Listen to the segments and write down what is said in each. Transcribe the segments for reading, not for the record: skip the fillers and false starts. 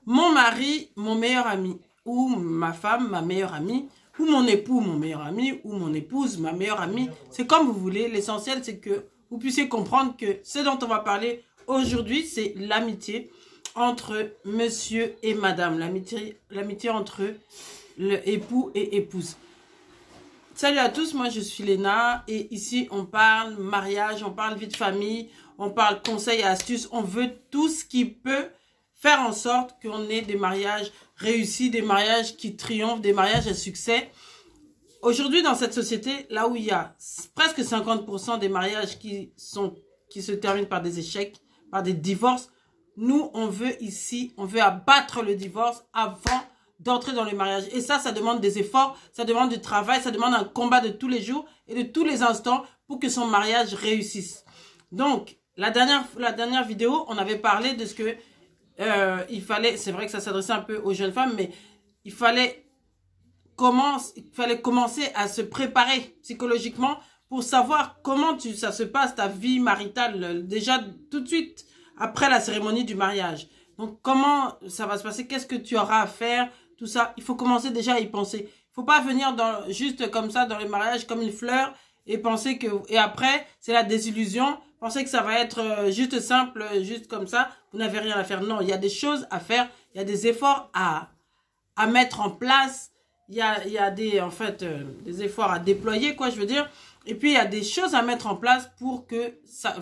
mon mari, mon meilleur ami, ou ma femme, ma meilleure amie, ou mon époux, mon meilleur ami, ou mon épouse, ma meilleure amie. C'est comme vous voulez. L'essentiel, c'est que vous puissiez comprendre que ce dont on va parler aujourd'hui, c'est l'amitié entre monsieur et madame. L'amitié entre le époux et épouse. Salut à tous, moi je suis Léna et ici on parle mariage, on parle vie de famille, on parle conseils et astuces. On veut tout ce qui peut faire en sorte qu'on ait des mariages réussis, des mariages qui triomphent, des mariages à succès. Aujourd'hui, dans cette société, là où il y a presque 50% des mariages qui se terminent par des échecs, par des divorces, nous, on veut ici, on veut abattre le divorce avant d'entrer dans le mariage. Et ça demande des efforts, ça demande du travail, ça demande un combat de tous les jours et de tous les instants pour que son mariage réussisse. Donc, la dernière vidéo, on avait parlé de ce que il fallait, c'est vrai que ça s'adressait un peu aux jeunes femmes, mais il fallait commencer à se préparer psychologiquement pour savoir comment ça se passe, ta vie maritale, déjà tout de suite après la cérémonie du mariage. Donc, comment ça va se passer, qu'est-ce que tu auras à faire, tout ça. Il faut commencer déjà à y penser. Il ne faut pas venir juste comme ça dans le mariage comme une fleur et penser que... Et après, c'est la désillusion. Pensez que ça va être juste simple, juste comme ça. Vous n'avez rien à faire. Non, il y a des choses à faire. Il y a des efforts à mettre en place. Il y a des efforts à déployer, quoi, je veux dire. Et puis, il y a des choses à mettre en place pour que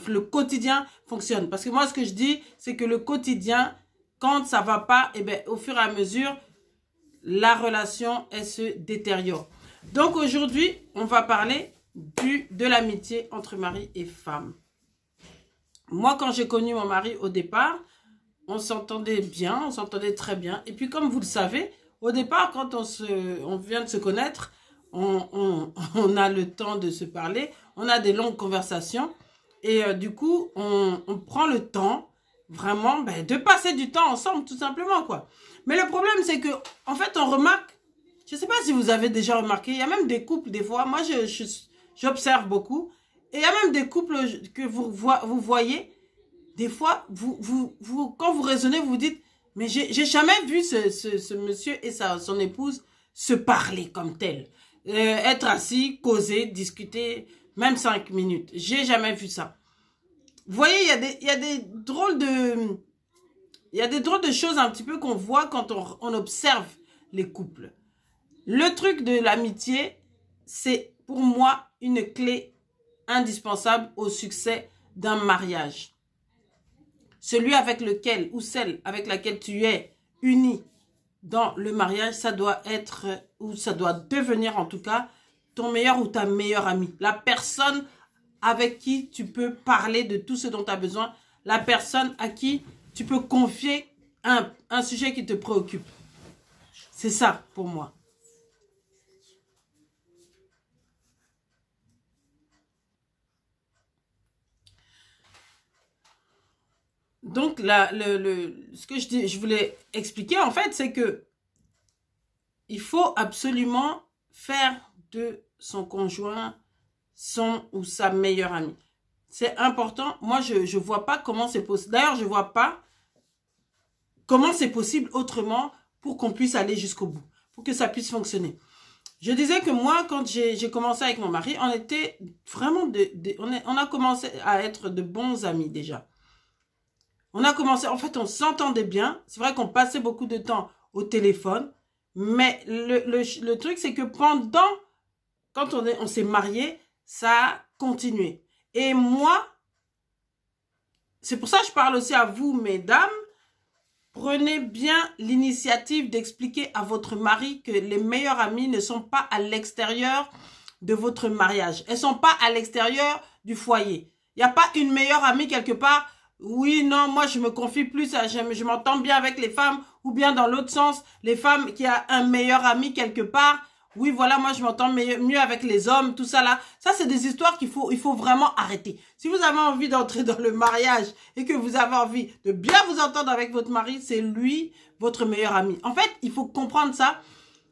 le quotidien fonctionne. Parce que moi, ce que je dis, c'est que le quotidien, quand ça va pas, eh ben, au fur et à mesure, la relation, elle se détériore. Donc, aujourd'hui, on va parler de l'amitié entre mari et femme. Moi, quand j'ai connu mon mari au départ, on s'entendait bien, on s'entendait très bien. Et puis, comme vous le savez, au départ, quand on vient de se connaître, on a le temps de se parler, on a des longues conversations. Et du coup, on prend le temps, vraiment, de passer du temps ensemble, tout simplement, quoi. Mais le problème, c'est que, en fait, on remarque, je ne sais pas si vous avez déjà remarqué, il y a même des couples, des fois, moi, j'observe beaucoup, et il y a même des couples que vous voyez, des fois, quand vous raisonnez, vous vous dites, mais j'ai jamais vu ce monsieur et son épouse se parler comme tel. Être assis, causer, discuter, même 5 minutes. J'ai jamais vu ça. Vous voyez, il y a des drôles de choses un petit peu qu'on voit quand on observe les couples. Le truc de l'amitié, c'est pour moi une clé indispensable au succès d'un mariage. Celui avec lequel ou celle avec laquelle tu es uni dans le mariage, ça doit être, ou ça doit devenir en tout cas, ton meilleur ou ta meilleure amie. La personne avec qui tu peux parler de tout ce dont tu as besoin. La personne à qui tu peux confier un sujet qui te préoccupe. C'est ça pour moi. Donc, ce que je voulais expliquer, en fait, c'est que il faut absolument faire de son conjoint son ou sa meilleure amie. C'est important. Moi, je vois pas comment c'est possible. D'ailleurs, je vois pas comment c'est possible autrement pour qu'on puisse aller jusqu'au bout, pour que ça puisse fonctionner. Je disais que moi, quand j'ai commencé avec mon mari, on était vraiment on a commencé à être de bons amis déjà. On a commencé, en fait, on s'entendait bien. C'est vrai qu'on passait beaucoup de temps au téléphone. Mais le truc, c'est que quand on s'est mariés, ça a continué. Et moi, c'est pour ça que je parle aussi à vous, mesdames. Prenez bien l'initiative d'expliquer à votre mari que les meilleures amies ne sont pas à l'extérieur de votre mariage. Elles ne sont pas à l'extérieur du foyer. Il n'y a pas une meilleure amie quelque part. Oui, non, moi je me confie plus, je m'entends bien avec les femmes, ou bien dans l'autre sens, les femmes qui a un meilleur ami quelque part. Oui, voilà, moi je m'entends mieux avec les hommes, tout ça là. Ça, c'est des histoires il faut vraiment arrêter. Si vous avez envie d'entrer dans le mariage et que vous avez envie de bien vous entendre avec votre mari, c'est lui, votre meilleur ami. En fait, il faut comprendre ça.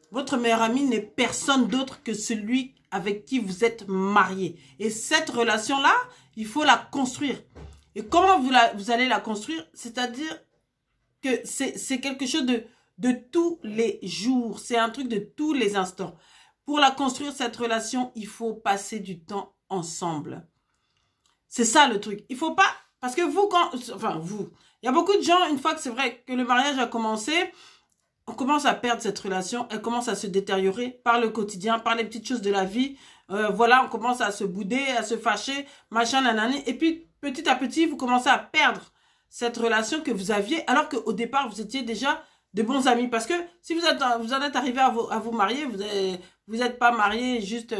Votre meilleur ami n'est personne d'autre que celui avec qui vous êtes marié. Et cette relation-là, il faut la construire. Et comment vous allez la construire? C'est-à-dire que c'est quelque chose de tous les jours. C'est un truc de tous les instants. Pour la construire, cette relation, il faut passer du temps ensemble. C'est ça le truc. Il faut pas... Parce que vous, il y a beaucoup de gens, une fois que c'est vrai que le mariage a commencé, on commence à perdre cette relation. Elle commence à se détériorer par le quotidien, par les petites choses de la vie. Voilà, on commence à se bouder, à se fâcher, machin, nanani. Et puis, petit à petit, vous commencez à perdre cette relation que vous aviez, alors qu'au départ, vous étiez déjà de bons amis. Parce que si vous en êtes arrivé à vous marier, vous n'êtes pas marié juste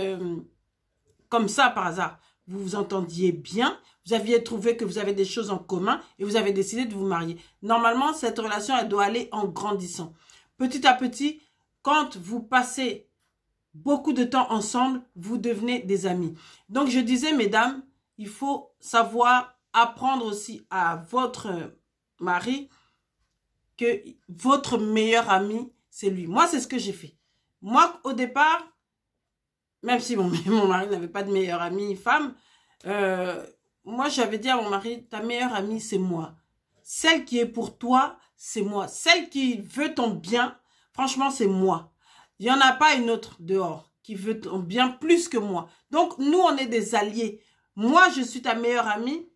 comme ça par hasard. Vous vous entendiez bien, vous aviez trouvé que vous avez des choses en commun et vous avez décidé de vous marier. Normalement, cette relation, elle doit aller en grandissant. Petit à petit, quand vous passez beaucoup de temps ensemble, vous devenez des amis. Donc, je disais, mesdames, il faut savoir apprendre aussi à votre mari que votre meilleur ami, c'est lui. Moi, c'est ce que j'ai fait. Moi, au départ, même si mon mari n'avait pas de meilleure amie femme, moi, j'avais dit à mon mari, ta meilleure amie, c'est moi. Celle qui est pour toi, c'est moi. Celle qui veut ton bien, franchement, c'est moi. Il n'y en a pas une autre dehors qui veut ton bien plus que moi. Donc, nous, on est des alliés. Moi, je suis ta meilleure amie.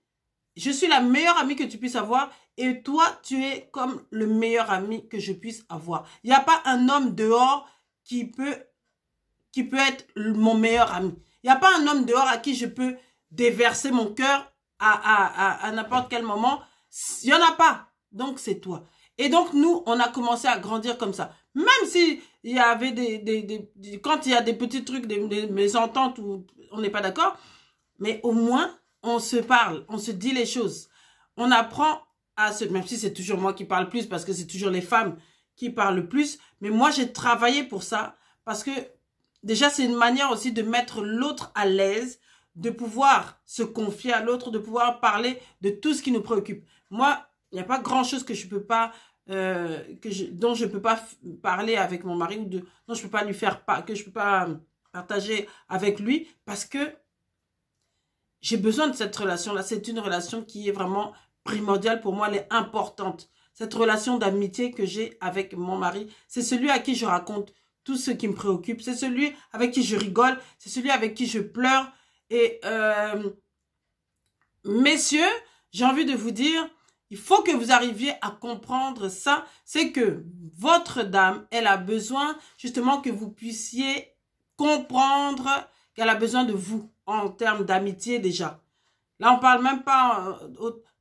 Je suis la meilleure amie que tu puisses avoir. Et toi, tu es comme le meilleur ami que je puisse avoir. Il n'y a pas un homme dehors qui peut être mon meilleur ami. Il n'y a pas un homme dehors à qui je peux déverser mon cœur à n'importe quel moment. Il n'y en a pas. Donc, c'est toi. Et donc, nous, on a commencé à grandir comme ça. Même si il y avait quand il y a des petits trucs, des mésententes où on n'est pas d'accord, mais au moins, on se parle, on se dit les choses. On apprend à se... Même si c'est toujours moi qui parle plus, parce que c'est toujours les femmes qui parlent le plus. Mais moi, j'ai travaillé pour ça, parce que déjà, c'est une manière aussi de mettre l'autre à l'aise, de pouvoir se confier à l'autre, de pouvoir parler de tout ce qui nous préoccupe. Moi, il n'y a pas grand-chose que je peux pas, dont je peux pas parler avec mon mari, ou dont je peux pas lui faire, que je peux pas partager avec lui, parce que j'ai besoin de cette relation-là. C'est une relation qui est vraiment primordiale pour moi, elle est importante. Cette relation d'amitié que j'ai avec mon mari, c'est celui à qui je raconte tout ce qui me préoccupe, c'est celui avec qui je rigole, c'est celui avec qui je pleure. Et messieurs, j'ai envie de vous dire, il faut que vous arriviez à comprendre ça. C'est que votre dame, elle a besoin justement que vous puissiez comprendre qu'elle a besoin de vous en termes d'amitié déjà. Là, on parle même pas...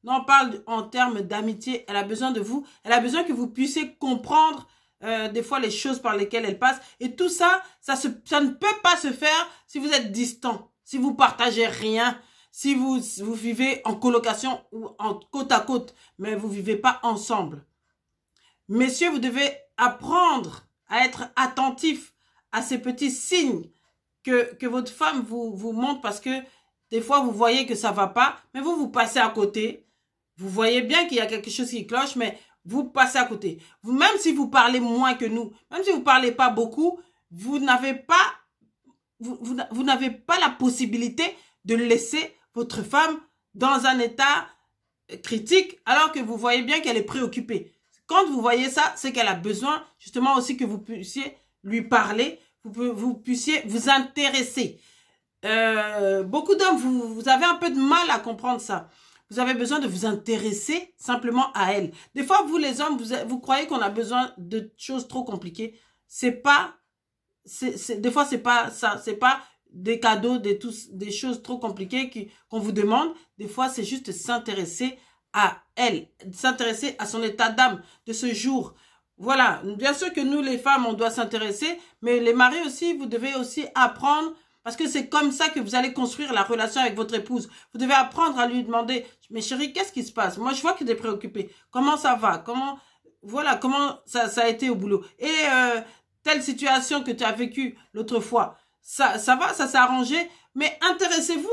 non, on parle en termes d'amitié. Elle a besoin de vous. Elle a besoin que vous puissiez comprendre des fois les choses par lesquelles elle passe. Et tout ça, ça ne peut pas se faire si vous êtes distant, si vous partagez rien, si vous vivez en colocation ou en côte à côte, mais vous vivez pas ensemble. Messieurs, vous devez apprendre à être attentifs à ces petits signes que votre femme vous montre, parce que des fois, vous voyez que ça va pas, mais vous passez à côté. Vous voyez bien qu'il y a quelque chose qui cloche, mais vous passez à côté. Même si vous parlez moins que nous, même si vous parlez pas beaucoup, vous n'avez pas la possibilité de laisser votre femme dans un état critique, alors que vous voyez bien qu'elle est préoccupée. Quand vous voyez ça, c'est qu'elle a besoin justement aussi que vous puissiez lui parler, vous puissiez vous intéresser. Beaucoup d'hommes, vous avez un peu de mal à comprendre ça. Vous avez besoin de vous intéresser simplement à elle. Des fois, vous les hommes, vous croyez qu'on a besoin de choses trop compliquées. Des fois, c'est pas ça. C'est pas des cadeaux, des choses trop compliquées qu'on vous demande. Des fois, c'est juste s'intéresser à elle, s'intéresser à son état d'âme de ce jour. Voilà. Bien sûr que nous, les femmes, on doit s'intéresser, mais les maris aussi, vous devez aussi apprendre. Parce que c'est comme ça que vous allez construire la relation avec votre épouse. Vous devez apprendre à lui demander, mais chérie, qu'est-ce qui se passe? Moi, je vois que tu es préoccupée. Comment ça va? Comment ça a été au boulot? Et telle situation que tu as vécue l'autre fois, ça va, ça s'est arrangé. Mais intéressez-vous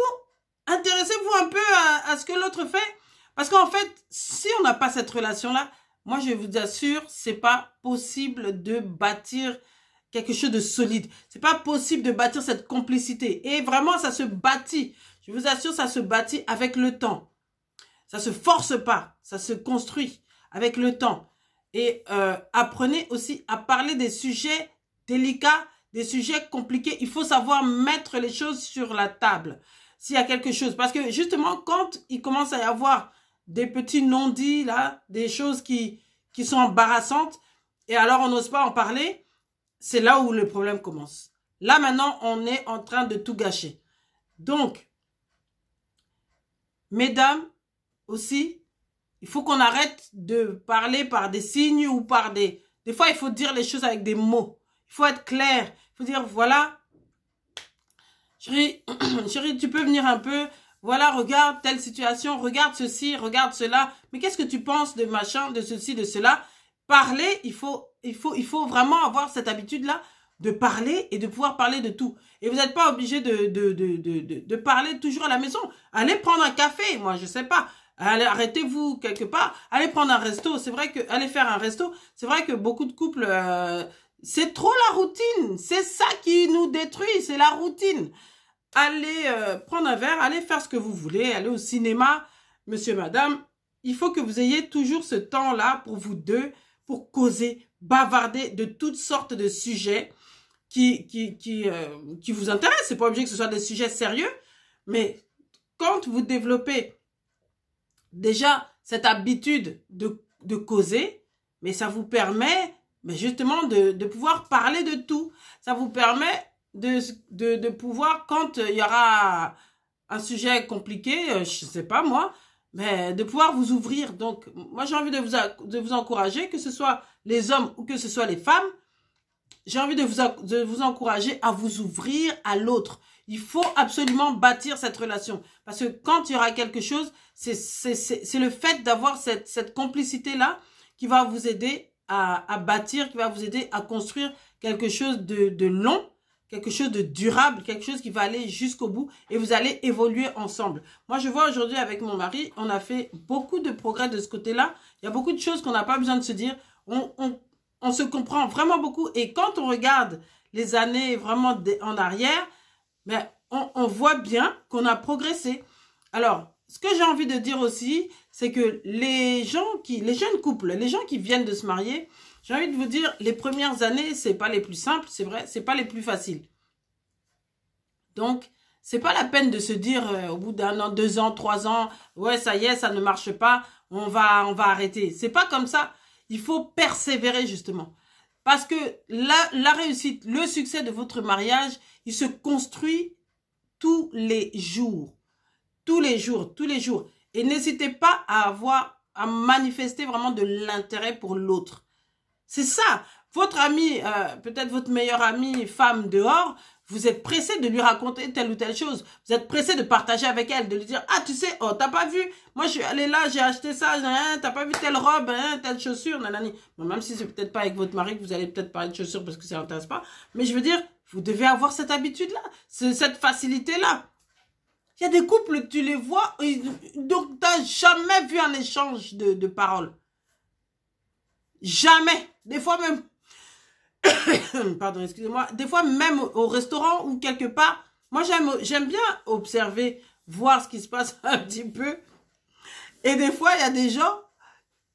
un peu à ce que l'autre fait. Parce qu'en fait, si on n'a pas cette relation-là, moi, je vous assure, c'est pas possible de bâtir quelque chose de solide. C'est pas possible de bâtir cette complicité. Et vraiment, ça se bâtit. Je vous assure, ça se bâtit avec le temps. Ça se force pas. Ça se construit avec le temps. Et apprenez aussi à parler des sujets délicats, des sujets compliqués. Il faut savoir mettre les choses sur la table s'il y a quelque chose. Parce que justement, quand il commence à y avoir des petits non-dits, là, des choses qui sont embarrassantes, et alors on n'ose pas en parler, c'est là où le problème commence. Là, maintenant, on est en train de tout gâcher. Donc, mesdames, aussi, il faut qu'on arrête de parler par des signes ou par des... Des fois, il faut dire les choses avec des mots. Il faut être clair. Il faut dire, voilà, chérie, chérie, tu peux venir un peu. Voilà, regarde telle situation, regarde ceci, regarde cela. Mais qu'est-ce que tu penses de machin, de ceci, de cela? Parler, il faut vraiment avoir cette habitude-là de parler et de pouvoir parler de tout. Et vous n'êtes pas obligé de parler toujours à la maison. Allez prendre un café, moi, je sais pas. Allez, arrêtez-vous quelque part. Allez prendre un resto. C'est vrai que, allez faire un resto. C'est vrai que beaucoup de couples, c'est trop la routine. C'est ça qui nous détruit, c'est la routine. Allez prendre un verre, allez faire ce que vous voulez, allez au cinéma, monsieur, madame. Il faut que vous ayez toujours ce temps-là pour vous deux, pour causer, bavarder de toutes sortes de sujets qui vous intéressent. C'est pas obligé que ce soit des sujets sérieux, mais quand vous développez déjà cette habitude de causer, mais ça vous permet mais justement de pouvoir parler de tout. Ça vous permet de pouvoir, quand il y aura un sujet compliqué, je sais pas moi, mais de pouvoir vous ouvrir. Donc, moi, j'ai envie de vous encourager, que ce soit les hommes ou que ce soit les femmes, j'ai envie de vous encourager à vous ouvrir à l'autre. Il faut absolument bâtir cette relation. Parce que quand il y aura quelque chose, c'est le fait d'avoir cette complicité-là qui va vous aider à bâtir, qui va vous aider à construire quelque chose de long, quelque chose de durable, quelque chose qui va aller jusqu'au bout et vous allez évoluer ensemble. Moi, je vois aujourd'hui avec mon mari, on a fait beaucoup de progrès de ce côté-là. Il y a beaucoup de choses qu'on n'a pas besoin de se dire. On se comprend vraiment beaucoup. Et quand on regarde les années vraiment en arrière, mais on voit bien qu'on a progressé. Alors, ce que j'ai envie de dire aussi, c'est que les jeunes couples, les gens qui viennent de se marier, j'ai envie de vous dire, les premières années, c'est pas les plus simples, c'est vrai, c'est pas les plus faciles. Donc, c'est pas la peine de se dire au bout d'un an, 2 ans, 3 ans, ouais, ça y est, ça ne marche pas, on va arrêter. C'est pas comme ça. Il faut persévérer justement. Parce que la réussite, le succès de votre mariage, il se construit tous les jours. Tous les jours, tous les jours. Et n'hésitez pas à manifester vraiment de l'intérêt pour l'autre. C'est ça. Votre ami, peut-être votre meilleure amie femme dehors, vous êtes pressé de lui raconter telle ou telle chose. Vous êtes pressé de partager avec elle, de lui dire, ah, tu sais, oh, t'as pas vu, moi je suis allée là, j'ai acheté ça, t'as pas vu telle robe, telle chaussure, nanani. Bon, même si c'est peut-être pas avec votre mari que vous allez peut-être parler de chaussures parce que ça n'intéresse pas. Mais je veux dire, vous devez avoir cette habitude-là, cette facilité-là. Il y a des couples, tu les vois, donc t'as jamais vu un échange de paroles. Jamais. Des fois même, pardon, excusez-moi, des fois même au restaurant ou quelque part, moi j'aime bien observer, voir ce qui se passe un petit peu. Et des fois, il y a des gens,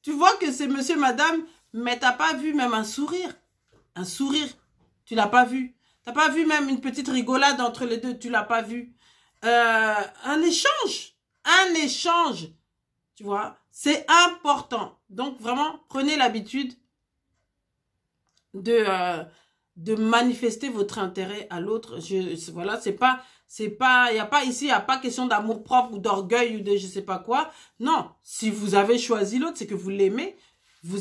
tu vois que c'est monsieur, madame, mais t'as pas vu même un sourire. Un sourire, tu l'as pas vu. T'as pas vu même une petite rigolade entre les deux, tu l'as pas vu. Un échange, tu vois, c'est important. Donc vraiment, prenez l'habitude de manifester votre intérêt à l'autre. Voilà, il y a pas ici, il y a pas question d'amour propre ou d'orgueil ou de je sais pas quoi. Non, si vous avez choisi l'autre, c'est que vous l'aimez, vous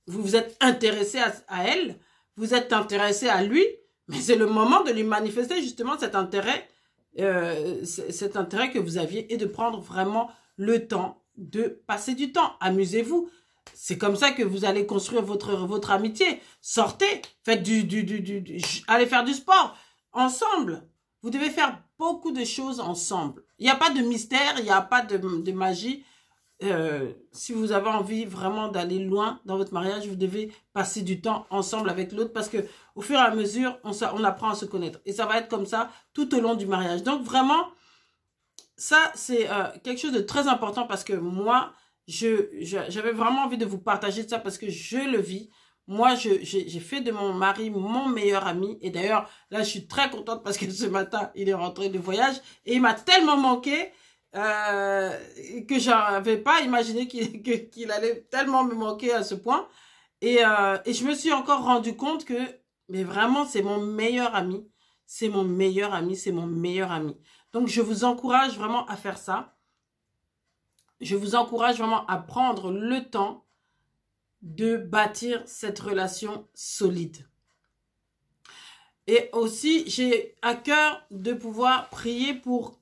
vous êtes intéressé à elle, vous êtes intéressé à lui, mais c'est le moment de lui manifester justement cet intérêt que vous aviez et de prendre vraiment le temps de passer du temps. Amusez-vous. C'est comme ça que vous allez construire votre amitié. Sortez, faites allez faire du sport ensemble. Vous devez faire beaucoup de choses ensemble. Il n'y a pas de mystère, il n'y a pas de magie. Si vous avez envie vraiment d'aller loin dans votre mariage, vous devez passer du temps ensemble avec l'autre parce que au fur et à mesure, on apprend à se connaître. Et ça va être comme ça tout au long du mariage. Donc vraiment, ça c'est quelque chose de très important parce que moi, j'avais vraiment envie de vous partager ça parce que je le vis. Moi, j'ai fait de mon mari mon meilleur ami. Et d'ailleurs, là, je suis très contente parce que ce matin, il est rentré de voyage. Et il m'a tellement manqué que j'avais pas imaginé qu'il allait tellement me manquer à ce point. Et je me suis encore rendu compte que, mais vraiment, c'est mon meilleur ami. C'est mon meilleur ami, c'est mon meilleur ami. Donc, je vous encourage vraiment à faire ça. Je vous encourage vraiment à prendre le temps de bâtir cette relation solide. Et aussi, j'ai à cœur de pouvoir prier pour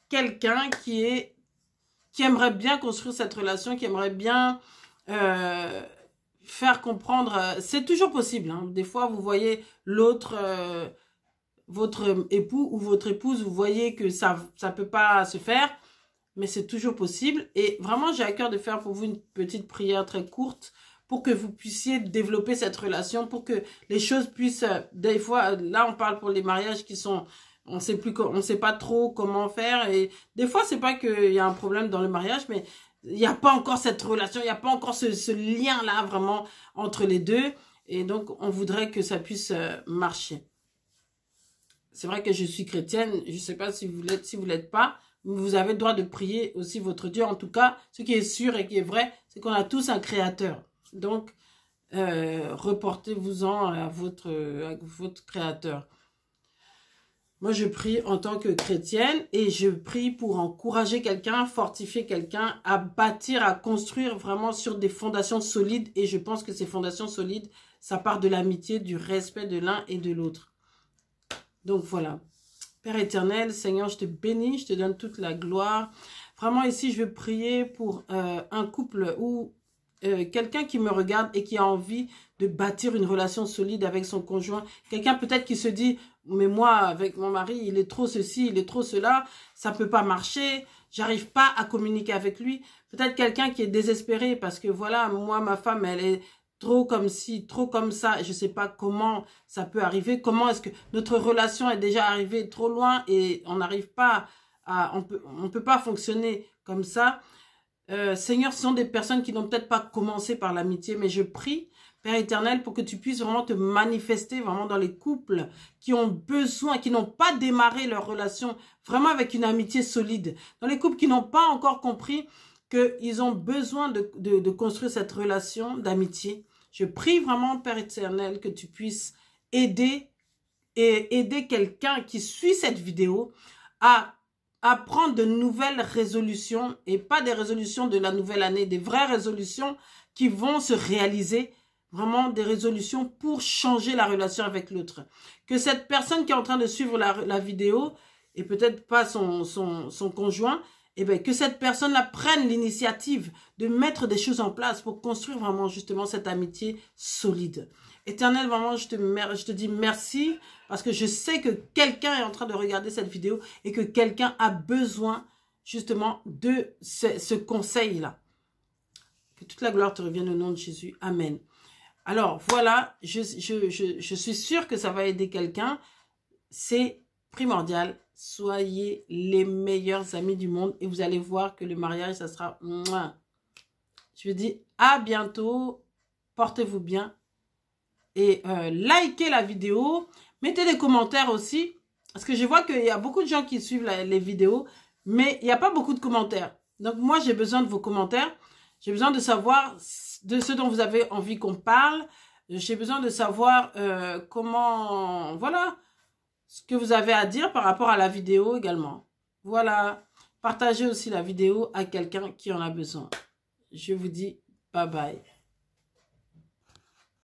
quelqu'un qui aimerait bien construire cette relation, qui aimerait bien faire comprendre. C'est toujours possible. Hein. Des fois, vous voyez l'autre, votre époux ou votre épouse, vous voyez que ça peut pas se faire, mais c'est toujours possible. Et vraiment, j'ai à cœur de faire pour vous une petite prière très courte pour que vous puissiez développer cette relation, pour que les choses puissent, des fois, là, on parle pour les mariages qui sont, on sait pas trop comment faire, et des fois, c'est pas qu'il y a un problème dans le mariage, mais il n'y a pas encore cette relation, il n'y a pas encore ce lien-là, vraiment, entre les deux, et donc, on voudrait que ça puisse marcher. C'est vrai que je suis chrétienne, je sais pas si vous l'êtes pas, vous avez le droit de prier aussi votre Dieu. En tout cas, ce qui est sûr et qui est vrai, c'est qu'on a tous un créateur. Donc, reportez-vous-en à votre créateur. Moi, je prie en tant que chrétienne et je prie pour encourager quelqu'un, fortifier quelqu'un à bâtir, à construire vraiment sur des fondations solides. Et je pense que ces fondations solides, ça part de l'amitié, du respect de l'un et de l'autre. Donc, voilà. Père éternel, Seigneur, je te bénis, je te donne toute la gloire. Vraiment, ici, je veux prier pour un couple ou quelqu'un qui me regarde et qui a envie de bâtir une relation solide avec son conjoint. Quelqu'un peut-être qui se dit, mais moi, avec mon mari, il est trop ceci, il est trop cela, ça peut pas marcher, j'arrive pas à communiquer avec lui. Peut-être quelqu'un qui est désespéré parce que voilà, moi, ma femme, elle est trop comme ci, trop comme ça, je sais pas comment ça peut arriver, comment est-ce que notre relation est déjà arrivée trop loin et on n'arrive pas à, on peut pas fonctionner comme ça. Seigneur, ce sont des personnes qui n'ont peut-être pas commencé par l'amitié, mais je prie, Père éternel, pour que tu puisses vraiment te manifester vraiment dans les couples qui ont besoin, qui n'ont pas démarré leur relation vraiment avec une amitié solide. Dans les couples qui n'ont pas encore compris qu'ils ont besoin de construire cette relation d'amitié. Je prie vraiment, Père éternel, que tu puisses aider quelqu'un qui suit cette vidéo à prendre de nouvelles résolutions et pas des résolutions de la nouvelle année, des vraies résolutions qui vont se réaliser, vraiment des résolutions pour changer la relation avec l'autre. Que cette personne qui est en train de suivre la vidéo, et peut-être pas son conjoint, eh bien, que cette personne-là prenne l'initiative de mettre des choses en place pour construire vraiment justement cette amitié solide. Éternel, vraiment, je te dis merci parce que je sais que quelqu'un est en train de regarder cette vidéo et que quelqu'un a besoin justement de ce conseil-là. Que toute la gloire te revienne au nom de Jésus. Amen. Alors, voilà, je suis sûre que ça va aider quelqu'un. C'est primordial. Soyez les meilleurs amis du monde et vous allez voir que le mariage, ça sera... Je vous dis à bientôt. Portez-vous bien. Et likez la vidéo. Mettez des commentaires aussi. Parce que je vois qu'il y a beaucoup de gens qui suivent les vidéos. Mais il n'y a pas beaucoup de commentaires. Donc moi, j'ai besoin de vos commentaires. J'ai besoin de savoir de ce dont vous avez envie qu'on parle. J'ai besoin de savoir comment... Voilà. Ce que vous avez à dire par rapport à la vidéo également. Voilà. Partagez aussi la vidéo à quelqu'un qui en a besoin. Je vous dis bye bye.